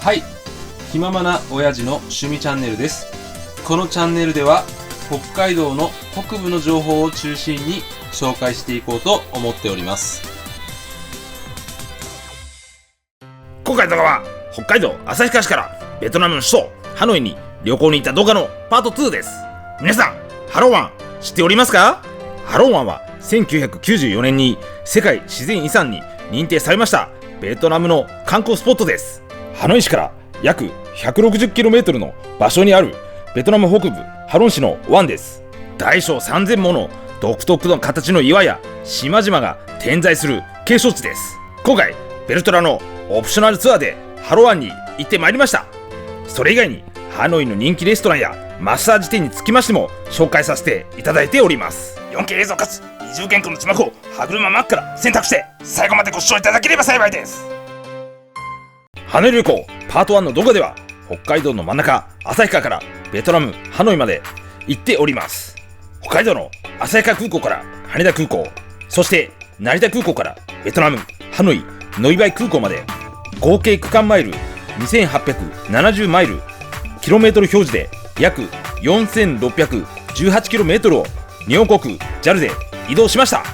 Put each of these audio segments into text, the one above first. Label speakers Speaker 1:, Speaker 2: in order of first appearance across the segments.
Speaker 1: はい、気ままな親父の趣味チャンネルです。このチャンネルでは北海道の北部の情報を中心に紹介していこうと思っております。
Speaker 2: 今回の動画は北海道旭川市からベトナムの首都ハノイに旅行に行った動画のパート2です。皆さん、ハローワン知っておりますか？ハローワンは1994年に世界自然遺産に認定されましたベトナムの観光スポットです。ハノイ市から約 160km の場所にあるベトナム北部ハロン市の湾です。大小3000もの独特の形の岩や島々が点在する景勝地です。今回ベルトラのオプショナルツアーでハロ湾に行ってまいりました。それ以外にハノイの人気レストランやマッサージ店につきましても紹介させていただいております。 4K 映像かつ二重原稿の字幕を歯車マックから選択して最後までご視聴いただければ幸いです。ハノイ旅行パート1の動画では北海道の真ん中旭川からベトナムハノイまで行っております。北海道の旭川空港から羽田空港、そして成田空港からベトナムハノイノイバイ空港まで合計区間マイル2870マイル、キロメートル表示で約 4618km を日本航空 JAL で移動しました。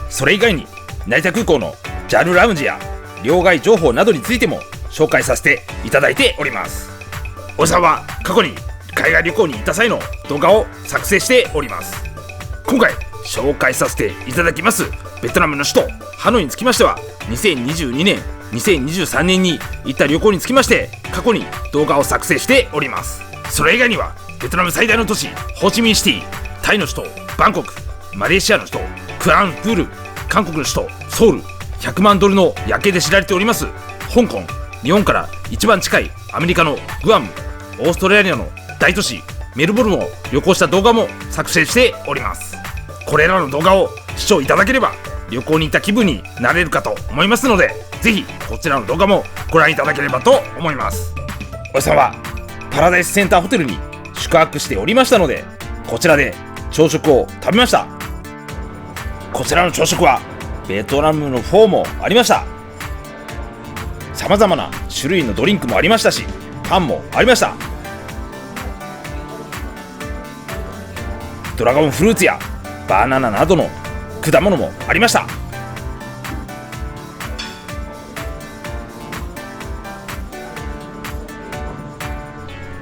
Speaker 2: それ以外に成田空港の JAL ラウンジや両替情報などについても紹介させていただいております。おじさんは過去に海外旅行に行った際の動画を作成しております。今回紹介させていただきますベトナムの首都ハノイにつきましては2022年2023年に行った旅行につきまして過去に動画を作成しております。それ以外にはベトナム最大の都市ホーチミンシティ、タイの首都バンコク、マレーシアの首都クアランプール、韓国の首都ソウル、100万ドルの夜景で知られております香港、日本から一番近いアメリカのグアム、オーストラリアの大都市メルボルンを旅行した動画も作成しております。これらの動画を視聴いただければ旅行に行った気分になれるかと思いますので、ぜひこちらの動画もご覧いただければと思います。おじさんはパラダイスセンターホテルに宿泊しておりましたので、こちらで朝食を食べました。こちらの朝食はベトナムのフォーもありました。さまざまな種類のドリンクもありましたし、パンもありました。ドラゴンフルーツやバナナなどの果物もありました。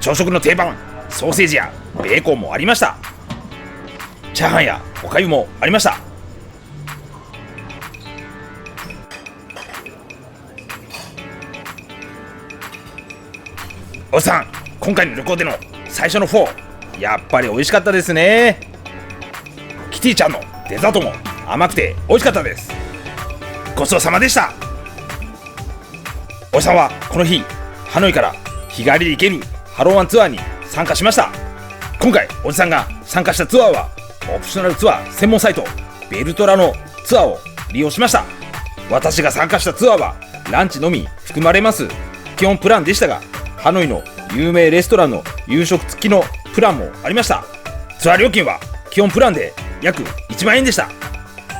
Speaker 2: 朝食の定番ソーセージやベーコンもありました。チャーハンやおかゆもありました。おじさん、今回の旅行での最初のフォー、やっぱり美味しかったですね。キティちゃんのデザートも甘くて美味しかったです。ごちそうさまでした。おじさんはこの日ハノイから日帰りで行けるハローワンツアーに参加しました。今回おじさんが参加したツアーはオプショナルツアー専門サイトベルトラのツアーを利用しました。私が参加したツアーはランチのみ含まれます基本プランでしたが、ハノイの有名レストランの夕食付きのプランもありました。ツアー料金は基本プランで約1万円でした。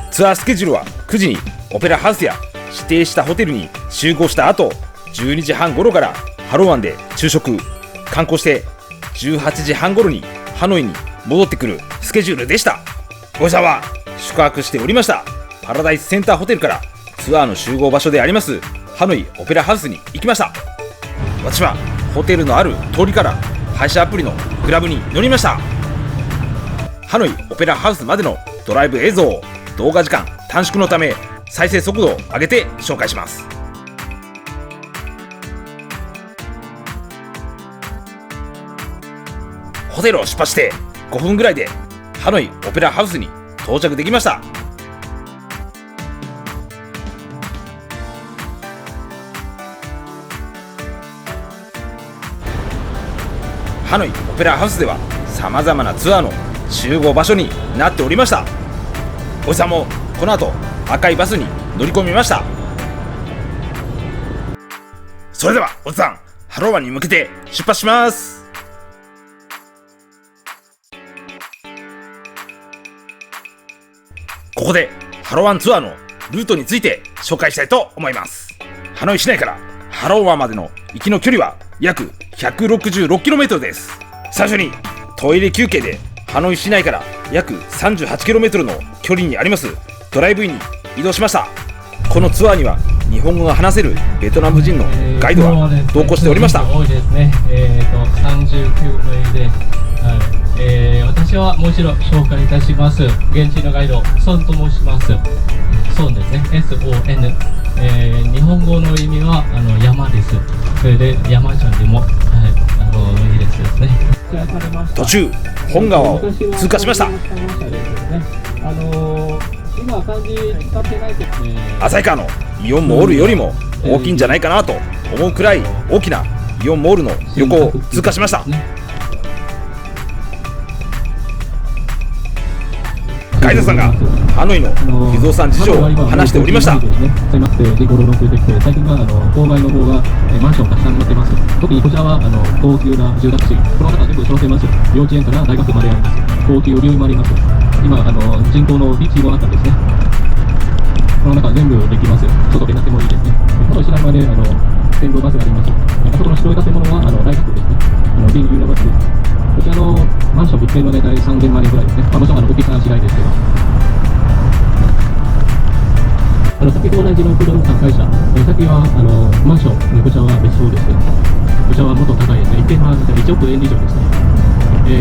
Speaker 2: ツアースケジュールは9時にオペラハウスや指定したホテルに集合した後、12時半頃からハロー湾で昼食観光して18時半頃にハノイに戻ってくるスケジュールでした。おじさんは宿泊しておりましたパラダイスセンターホテルからツアーの集合場所でありますハノイオペラハウスに行きました。私はホテルのある通りから配車アプリのクラブに乗りました。ハノイオペラハウスまでのドライブ映像を動画時間短縮のため再生速度を上げて紹介します。ホテルを出発して5分ぐらいでハノイオペラハウスに到着できました。ハノイオペラハウスではさまざまなツアーの集合場所になっておりました。おじさんもこの後赤いバスに乗り込みました。それではおじさん、ハローワンに向けて出発します。ここでハローワンツアーのルートについて紹介したいと思います。ハノイ市内からハローワンまでの行きの距離は約 166km です。最初にトイレ休憩でハノイ市内から約 38km の距離にありますドライブインに移動しました。このツアーには日本語が話せるベトナム人のガイドが同行しておりました。
Speaker 3: 多いですね。39名で、私はもう一度紹介いたします。現地のガイド、ソンと申します。ソンですね。SON。日本語の意味は山です。それで山ちゃんでも、いいですね。
Speaker 2: 途中本川を通過しました。
Speaker 3: 今漢字使ってないですね。
Speaker 2: 旭川のイオンモールよりも大きいんじゃないかなと思うくらい大きなイオンモールの横を通過しました。ガイドさんがハノイの不動産事情を話しておりました。
Speaker 3: 最近は郊外の方がマンションたくさん建ってます。特にこちらは高級な住宅地、この方全部揃ってます。幼稚園から大学まであります。高級留飲もあります。今人工のビーチもあったんですね。この中全部できます。外でなってもいいですね。この市内まで線路バスがあります。外の白い建物は大学ですね。現有のバスです。こちらのマンション物件は大体3000万円ぐらいですね。もちろん大きさは違いですけど。先ほど同じの不動産会社、先はマンション、こちらは別荘です。こちらはもっと高いですね。1億円以上ですね。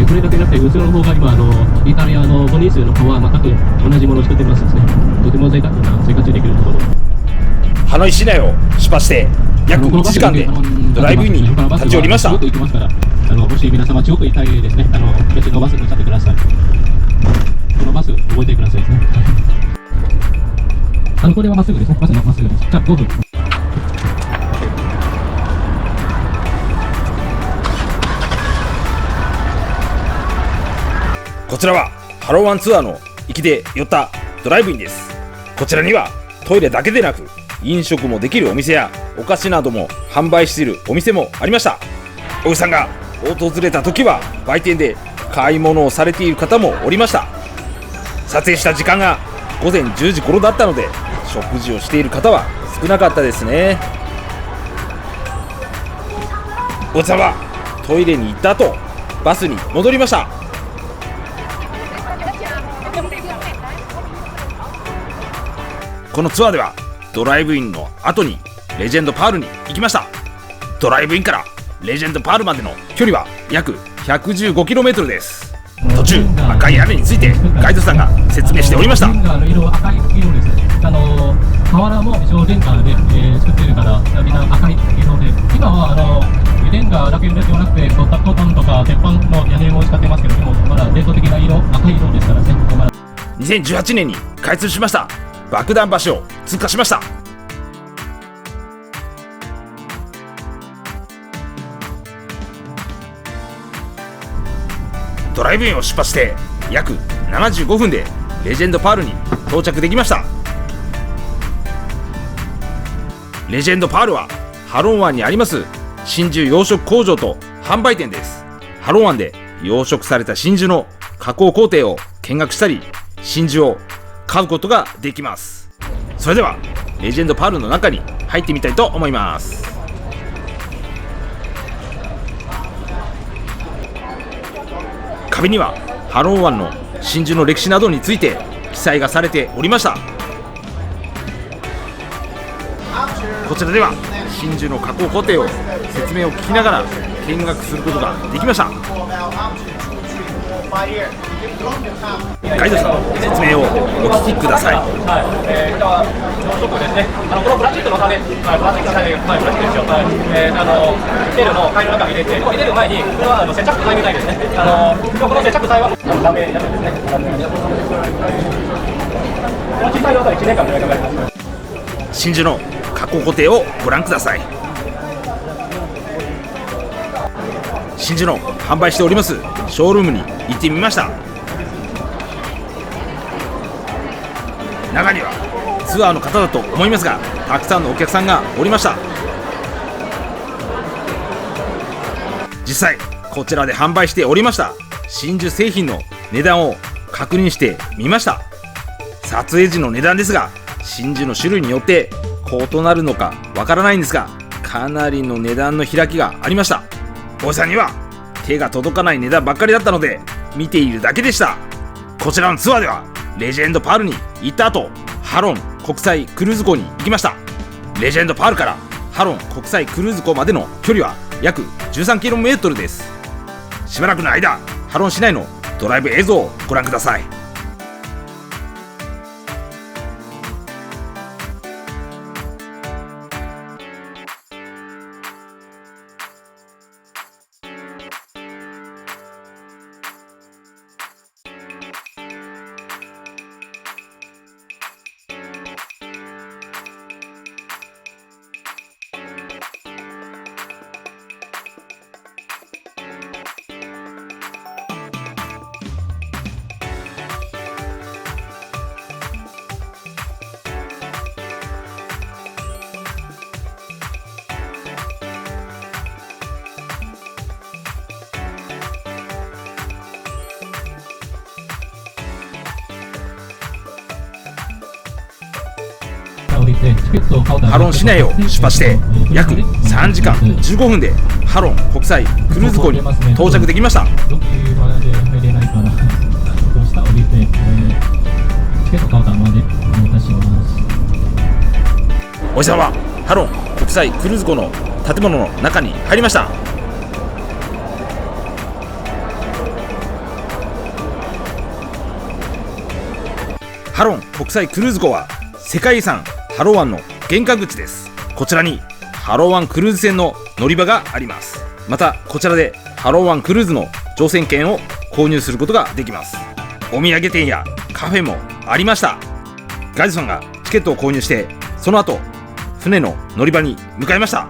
Speaker 3: これだけなくて、後ろの方が今イタリアのボニースの川は全く同じものを作ってますですね。とても贅沢な生活できるところ。
Speaker 2: ハノイ市内を出発して約1時間でドライブインに立ち寄りました。
Speaker 3: もし皆様中国行きたいですね、別のバスに乗っちゃってください。このバス覚えてくださいですね。これはまっすぐですね。バスのまっすぐです。じゃあ5分。
Speaker 2: こちらはハローワンツアーの行きで寄ったドライブインです。こちらにはトイレだけでなく飲食もできるお店やお菓子なども販売しているお店もありました。おじさんが訪れた時は売店で買い物をされている方もおりました。撮影した時間が午前10時頃だったので食事をしている方は少なかったですね。おじさんはトイレに行った後バスに戻りました。このツアーではドライブインの後にレジェンドパールに行きました。ドライブインからレジェンドパールまでの距離は約 115km です。途中赤い屋根についてガイドさんが説明しておりました。
Speaker 3: レンガの色は赤い色です。瓦も一応レンガで、作っているからみんな赤い色で、今はレンガだけではなくてトタンとか鉄板の屋根も使ってますけど、でもまだ伝統的な色、赤い色ですからね。
Speaker 2: 2018年に開通しました爆弾橋を通過しました。ドライブインを出発して約75分でレジェンドパールに到着できました。レジェンドパールはハロン湾にあります真珠養殖工場と販売店です。ハロン湾で養殖された真珠の加工工程を見学したり真珠を買うことができます。それではレジェンドパールの中に入ってみたいと思います。壁にはハロン湾の真珠の歴史などについて記載がされておりました。こちらでは真珠の加工工程を説明を聞きながら見学することができました。ガイドさんの説明をお聞きください。
Speaker 3: これは養殖ですね。このプラスチックの種、プラスチックの種、プラスチックですよ。テールの貝の中に入れて、入れる前にこれは接着剤みたいですね。この接着剤はダメなやつですね。この小さいのは1年間ぐらいかかります。
Speaker 2: 真珠の加工工程をご覧ください。真珠の販売しておりますショールームに行ってみました。中にはツアーの方だと思いますが、たくさんのお客さんがおりました。実際こちらで販売しておりました真珠製品の値段を確認してみました。撮影時の値段ですが真珠の種類によって異なるのかわからないんですが、かなりの値段の開きがありました。おじさんには手が届かない値段ばっかりだったので見ているだけでした。こちらのツアーではレジェンドパールに行った後、ハロン国際クルーズ港に行きました。レジェンドパールからハロン国際クルーズ港までの距離は約 13km です。しばらくの間、ハロン市内のドライブ映像をご覧ください。ハロン市内を出発して約3時間15分でハロン国際クルーズ港に到着できました。おじさんはハロン国際クルーズ港の建物の中に入りました。ハロン国際クルーズ港は世界遺産ハロー湾の玄関口です。こちらにハロー湾クルーズ船の乗り場があります。またこちらでハロー湾クルーズの乗船券を購入することができます。お土産店やカフェもありました。ガイドさんがチケットを購入して、その後船の乗り場に向かいました。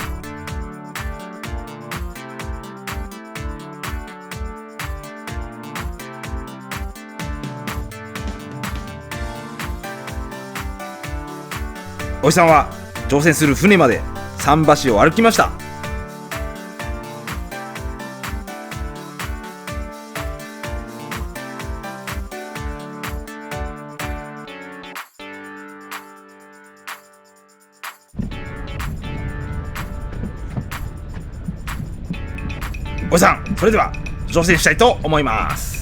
Speaker 2: おじさんは乗船する船まで桟橋を歩きました。おじさん、それでは乗船したいと思います。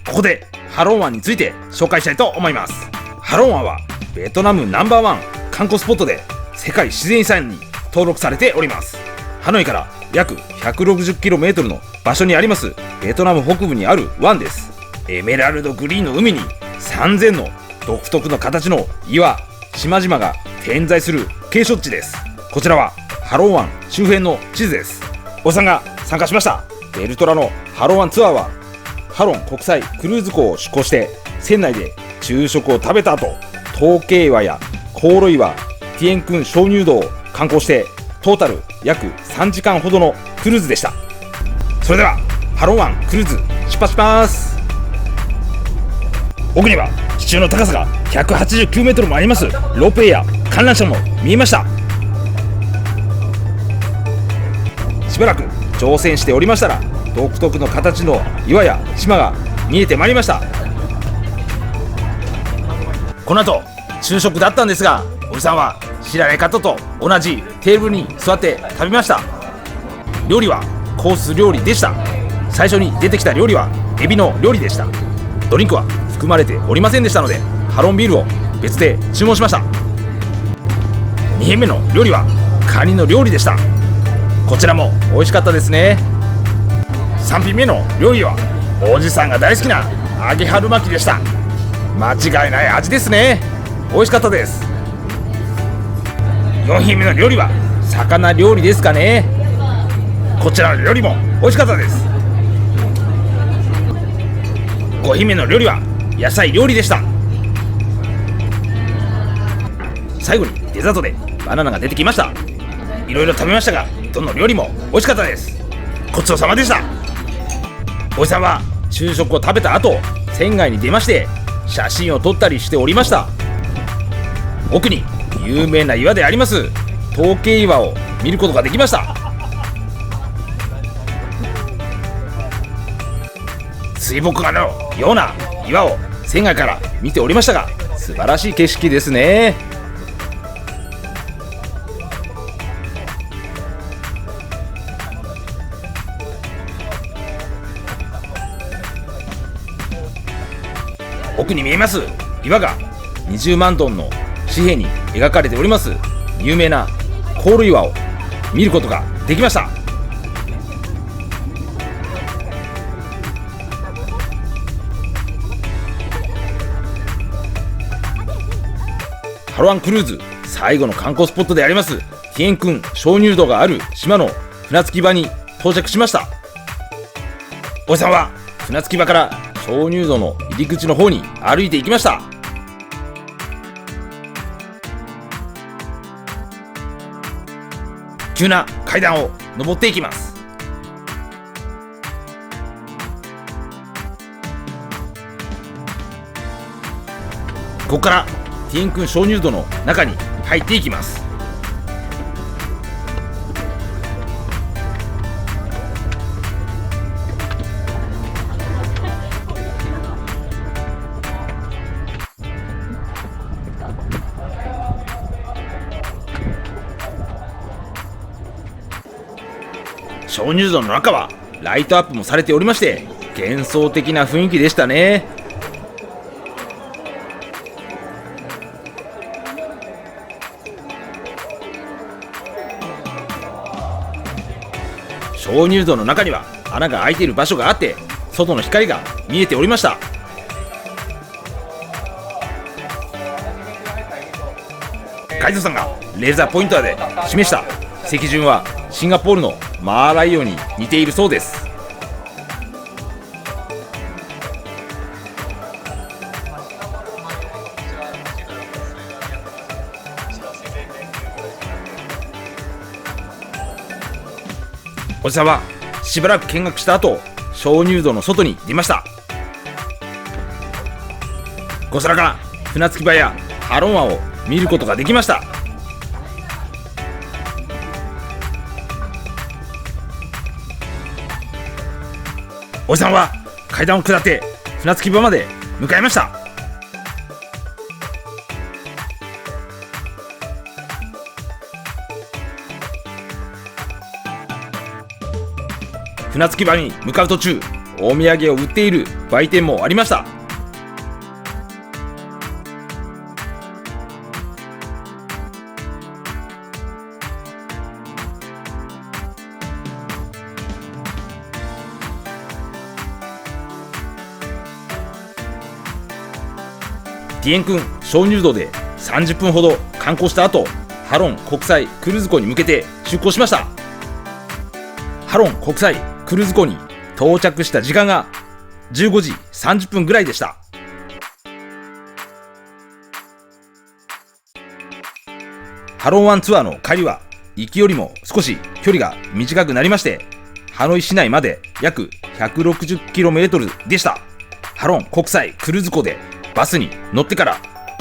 Speaker 2: ここでハロン湾について紹介したいと思います。ハロン湾はベトナムナンバーワン観光スポットで世界自然遺産に登録されております。ハノイから約 160km の場所にありますベトナム北部にある湾です。エメラルドグリーンの海に3000の独特の形の岩、島々が点在する景勝地です。こちらはハロン湾周辺の地図です。おじさんが参加しましたベルトラのハロン湾ツアーは、ハロン国際クルーズ港を出港して船内で昼食を食べた後、統計岩やコオロ岩、ティエンクン鍾乳洞を観光してトータル約3時間ほどのクルーズでした。それではハロン湾クルーズ出発します。奥には地中の高さが 189m もありますロープウェイや観覧車も見えました。しばらく乗船しておりましたら、独特の形の岩や島が見えてまいりました。この後昼食だったんですが、おじさんは知らない方と同じテーブルに座って食べました。料理はコース料理でした。最初に出てきた料理はエビの料理でした。ドリンクは含まれておりませんでしたので、ハロンビールを別で注文しました。2品目の料理はカニの料理でした。こちらも美味しかったですね。3品目の料理はおじさんが大好きな揚げ春巻きでした。間違いない味ですね。美味しかったです。4品目の料理は魚料理ですかね。こちらの料理も美味しかったです。5品目の料理は野菜料理でした。最後にデザートでバナナが出てきました。いろいろ食べましたが、どの料理も美味しかったです。ごちそうさまでした。おじさんは昼食を食べた後、船外に出まして写真を撮ったりしておりました。奥に有名な岩であります統計岩を見ることができました。水墨画のような岩を船外から見ておりましたが、素晴らしい景色ですね。奥に見えます岩が20万トンの紙幣に描かれております有名なコール岩を見ることができました。ハロワンクルーズ最後の観光スポットでありますティエンクン鍾乳洞がある島の船着き場に到着しました。おじさんは船着き場から鍾乳洞の入り口の方に歩いていきました。急な階段を登っていきます。ここからティエンクン鍾乳洞の中に入っていきます。鍾乳洞の中はライトアップもされておりまして、幻想的な雰囲気でしたね。鍾乳洞の中には穴が開いている場所があって、外の光が見えておりました。海賊さんがレーザーポインターで示した石順はシンガポールのマーライオンに似ているそうです。おじさんはしばらく見学した後、鍾乳洞の外に出ました。こちらから船着き場やハロン湾を見ることができました。おじさんは階段を下って船着き場まで向かいました。船着き場に向かう途中、お土産を売っている売店もありました。ティエンクン鍾乳洞で30分ほど観光した後、ハロン国際クルーズ港に向けて出港しました。ハロン国際クルーズ港に到着した時間が15時30分ぐらいでした。ハロン湾ツアーの帰りは行きよりも少し距離が短くなりまして、ハノイ市内まで約 160km でした。ハロン国際クルーズ港でバスに乗ってから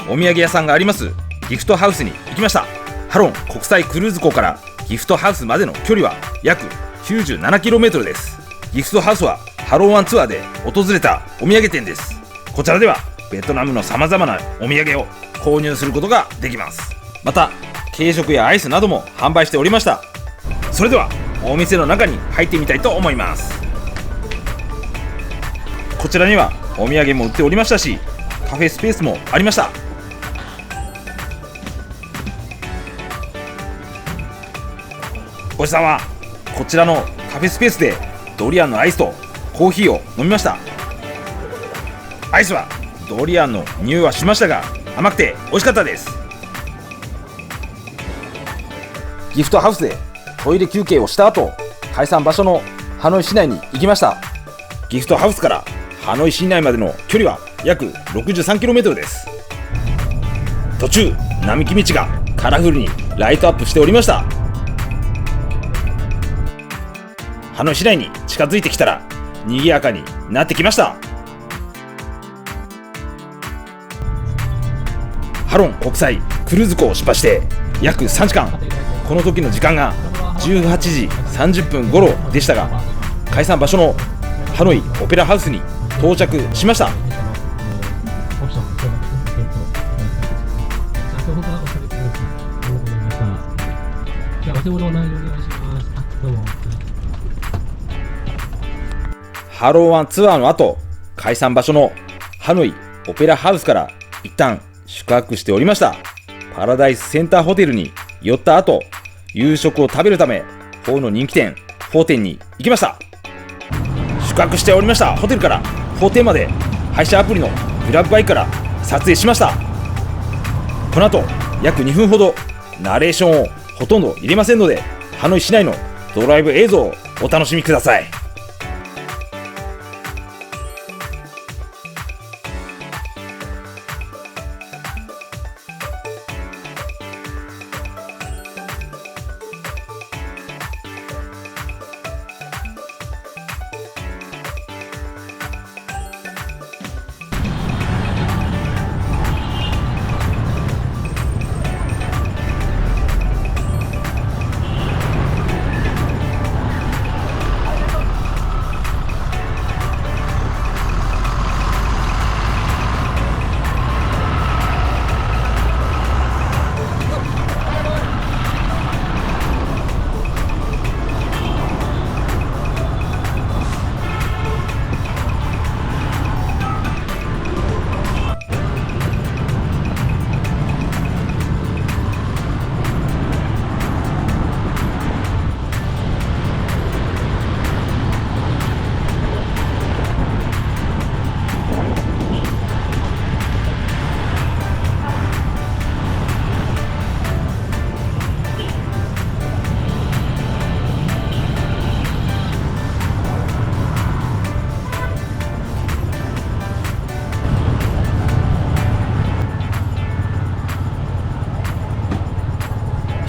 Speaker 2: お土産屋さんがありますギフトハウスに行きました。ハロン国際クルーズ港からギフトハウスまでの距離は約 97km です。ギフトハウスはハロン湾ツアーで訪れたお土産店です。こちらではベトナムのさまざまなお土産を購入することができます。また軽食やアイスなども販売しておりました。それではお店の中に入ってみたいと思います。こちらにはお土産も売っておりましたし、カフェスペースもありました。おじさんはこちらのカフェスペースでドリアンのアイスとコーヒーを飲みました。アイスはドリアンの匂いはしましたが甘くて美味しかったです。ギフトハウスでトイレ休憩をした後、解散場所のハノイ市内に行きました。ギフトハウスからハノイ市内までの距離は約 63km です。途中並木道がカラフルにライトアップしておりました。ハノイ市内に近づいてきたら賑やかになってきました。ハロン国際クルーズ港を出発して約3時間、この時の時間が18時30分頃でしたが、解散場所のハノイオペラハウスに到着しました。
Speaker 3: がおされてください。ありがとうございました。じゃあ、忘れ物の内容お願いします。どうも。
Speaker 2: ハローワンツアーの後、解散場所のハノイオペラハウスから一旦宿泊しておりましたパラダイスセンターホテルに寄った後、夕食を食べるためフォーの人気店フォー店に行きました。宿泊しておりましたホテルからフォー店まで配車アプリのグラブバイクから撮影しました。この後約2分ほどナレーションをほとんど入れませんので、ハノイ市内のドライブ映像をお楽しみください。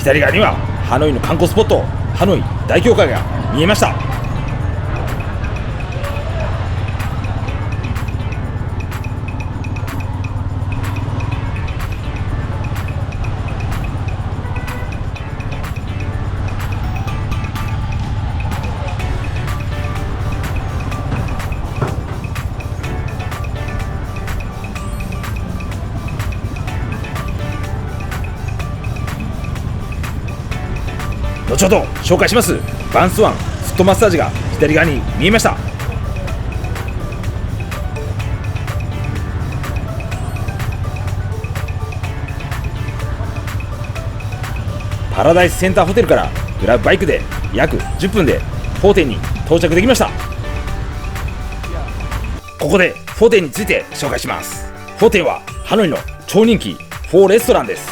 Speaker 2: 左側にはハノイの観光スポットハノイ大教会が見えました。後ほど紹介しますバンスワンフットマッサージが左側に見えました。パラダイスセンターホテルからグラブバイクで約10分でフォー店に到着できました。ここでフォー店について紹介します。フォー店はハノイの超人気フォーレストランです。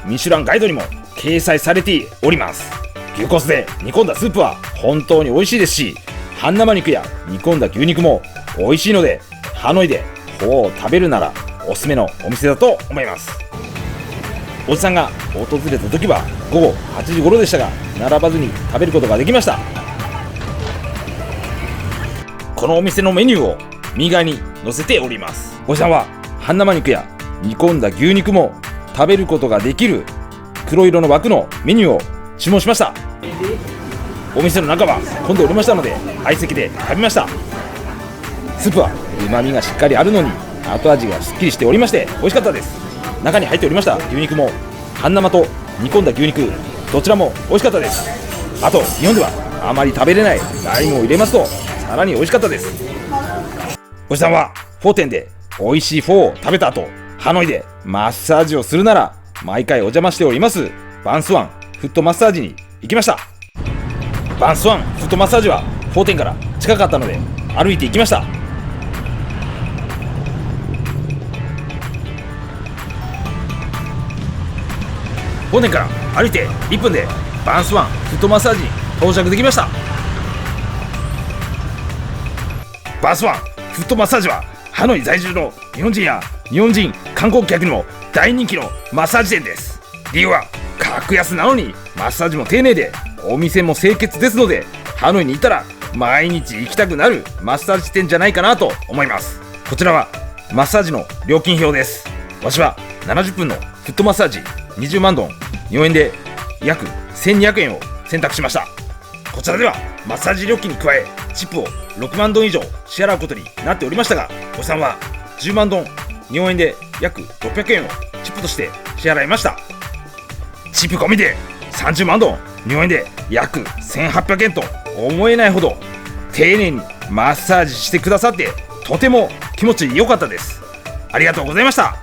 Speaker 2: ミシュランガイドにも掲載されております。牛骨で煮込んだスープは本当に美味しいですし、半生肉や煮込んだ牛肉も美味しいので、ハノイでフォーを食べるならおすすめのお店だと思います。おじさんが訪れた時は午後8時頃でしたが、並ばずに食べることができました。このお店のメニューを右側に載せております。おじさんは半生肉や煮込んだ牛肉も食べることができる黒色の枠のメニューを注文しました。お店の中は混んでおりましたので相席で食べました。スープは旨味がしっかりあるのに後味がすっきりしておりまして美味しかったです。中に入っておりました牛肉も半生と煮込んだ牛肉どちらも美味しかったです。あと日本ではあまり食べれないライムを入れますとさらに美味しかったです。おじさんはフォー店で美味しいフォーを食べた後、ハノイでマッサージをするなら毎回お邪魔しておりますバンスワンフットマッサージに行きました。バンスワンフットマッサージはフォー店から近かったので歩いて行きました。フォー店から歩いて1分でバンスワンフットマッサージに到着できました。バンスワンフットマッサージはハノイ在住の日本人や日本人観光客にも大人気のマッサージ店です。理由は格安なのにマッサージも丁寧でお店も清潔ですので、ハノイに行ったら毎日行きたくなるマッサージ店じゃないかなと思います。こちらはマッサージの料金表です。わしは70分のフットマッサージ20万ドン日本円で約1200円を選択しました。こちらではマッサージ料金に加えチップを6万ドン以上支払うことになっておりましたが、おじさんは10万ドン日本円で約600円をチップとして支払いました。チップ込みで30万ドン、日本円で約1800円と思えないほど丁寧にマッサージしてくださって、とても気持ち良かったです。ありがとうございました。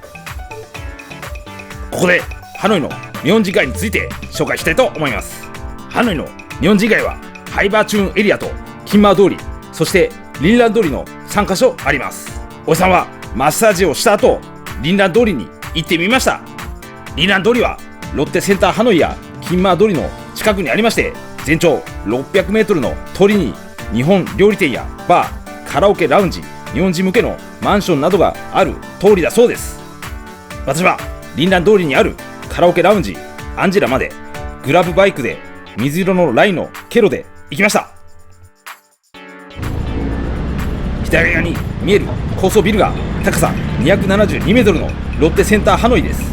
Speaker 2: ここでハノイの日本人街について紹介したいと思います。ハノイの日本人街はハイバーチューンエリアとキンマー通り、そしてリンラン通りの3カ所あります。おじさんはマッサージをした後、リンラン通りに行ってみました。リンラン通りはロッテセンターハノイやキンマー通りの近くにありまして、全長600メートルの通りに日本料理店やバー、カラオケラウンジ、日本人向けのマンションなどがある通りだそうです。私はリンラン通りにあるカラオケラウンジアンジェラまでグラブバイクで水色のラインの経路で行きました。左側に見える高層ビルが高さ272メートルのロッテセンターハノイです。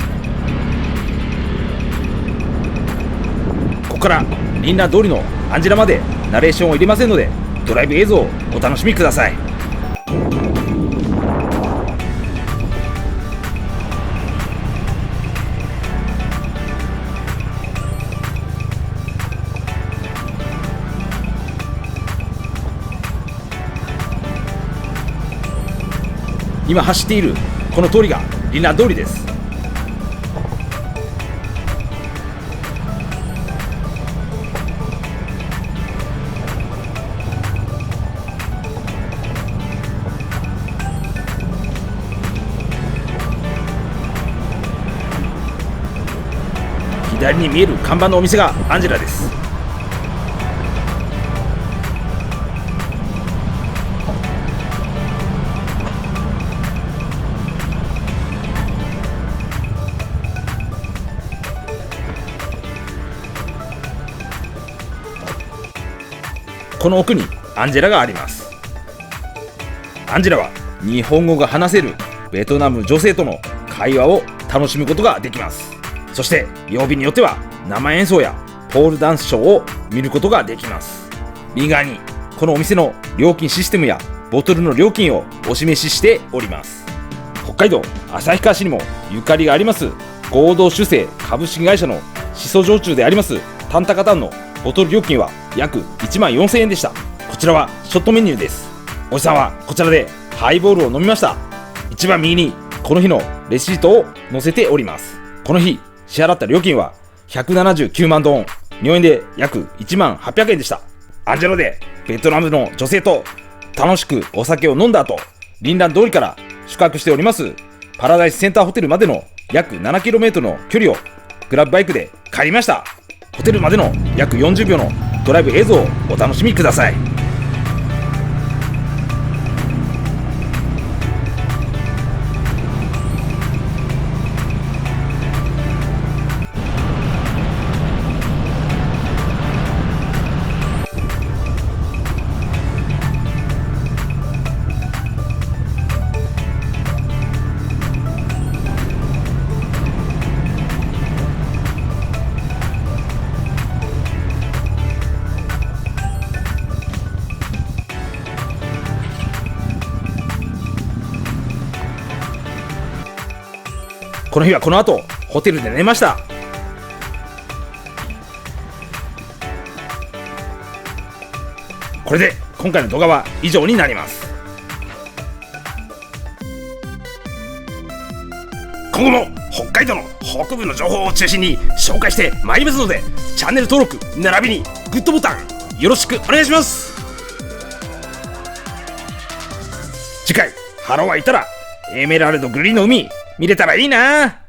Speaker 2: ここからリンラン通りのアンジェラまでナレーションを入れませんので、ドライブ映像をお楽しみください。今走っているこの通りがリンラン通りです。左に見える看板のお店がアンジェラです。この奥にアンジェラがあります。アンジェラは日本語が話せるベトナム女性との会話を楽しむことができます。そして曜日によっては生演奏やポールダンスショーを見ることができます。右側にこのお店の料金システムやボトルの料金をお示ししております。北海道旭川市にもゆかりがあります合同酒製株式会社のしそ焼酎でありますタンタカタンのボトル料金は約1万4000円でした。こちらはショットメニューです。おじさんはこちらでハイボールを飲みました。一番右にこの日のレシートを載せております。この日支払った料金は179万ドン、日本円で約1万800円でした。アンジェラでベトナムの女性と楽しくお酒を飲んだ後、リンラン通りから宿泊しておりますパラダイスセンターホテルまでの約 7km の距離をグラブバイクで帰りました。ホテルまでの約40秒のドライブ映像をお楽しみください。この日はこの後ホテルで寝ました。これで今回の動画は以上になります。今後も北海道の北部の情報を中心に紹介してまいりますので、チャンネル登録並びにグッドボタンよろしくお願いします。次回ハローワイ行ったらエメラルドグリーンの海見れたらいいな。